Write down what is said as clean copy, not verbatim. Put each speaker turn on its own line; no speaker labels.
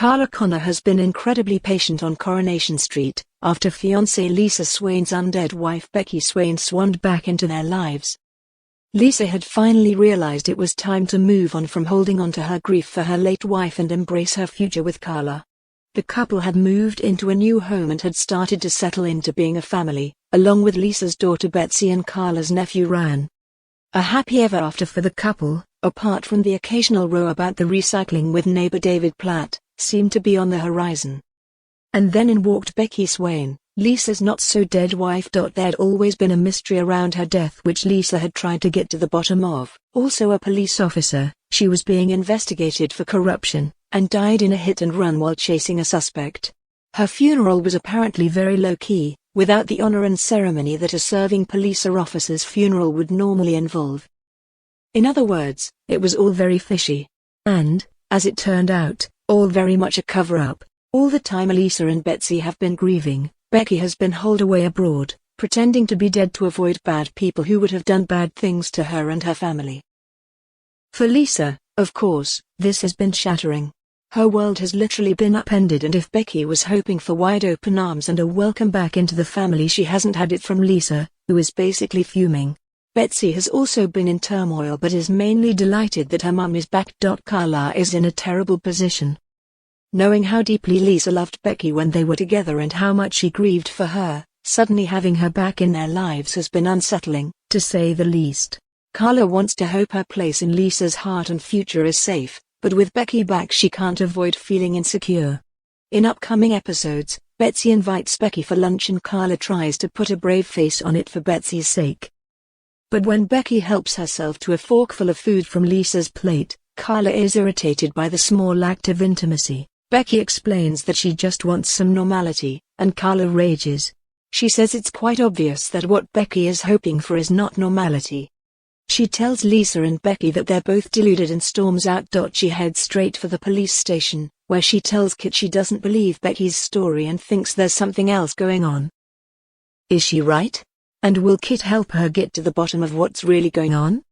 Carla Connor has been incredibly patient on Coronation Street, after fiancée Lisa Swain's undead wife Becky Swain swaned back into their lives. Lisa had finally realized it was time to move on from holding on to her grief for her late wife and embrace her future with Carla. The couple had moved into a new home and had started to settle into being a family, along with Lisa's daughter Betsy and Carla's nephew Ryan. A happy ever after for the couple, apart from the occasional row about the recycling with neighbor David Platt, seemed to be on the horizon. And then in walked Becky Swain, Lisa's not-so-dead wife. There'd always been a mystery around her death which Lisa had tried to get to the bottom of. Also a police officer, she was being investigated for corruption, and died in a hit-and-run while chasing a suspect. Her funeral was apparently very low-key, without the honor and ceremony that a serving police officer's funeral would normally involve. In other words, it was all very fishy. And, as it turned out, all very much a cover-up. All the time Lisa and Betsy have been grieving, Becky has been holed away abroad, pretending to be dead to avoid bad people who would have done bad things to her and her family. For Lisa, of course, this has been shattering. Her world has literally been upended, and if Becky was hoping for wide open arms and a welcome back into the family, she hasn't had it from Lisa, who is basically fuming. Betsy has also been in turmoil but is mainly delighted that her mum is back. Carla is in a terrible position. Knowing how deeply Lisa loved Becky when they were together and how much she grieved for her, suddenly having her back in their lives has been unsettling, to say the least. Carla wants to hope her place in Lisa's heart and future is safe, but with Becky back she can't avoid feeling insecure. In upcoming episodes, Betsy invites Becky for lunch and Carla tries to put a brave face on it for Betsy's sake. But when Becky helps herself to a forkful of food from Lisa's plate, Carla is irritated by the small act of intimacy. Becky explains that she just wants some normality, and Carla rages. She says it's quite obvious that what Becky is hoping for is not normality. She tells Lisa and Becky that they're both deluded and storms out. She heads straight for the police station, where she tells Kit she doesn't believe Becky's story and thinks there's something else going on. Is she right? And will Kit help her get to the bottom of what's really going on?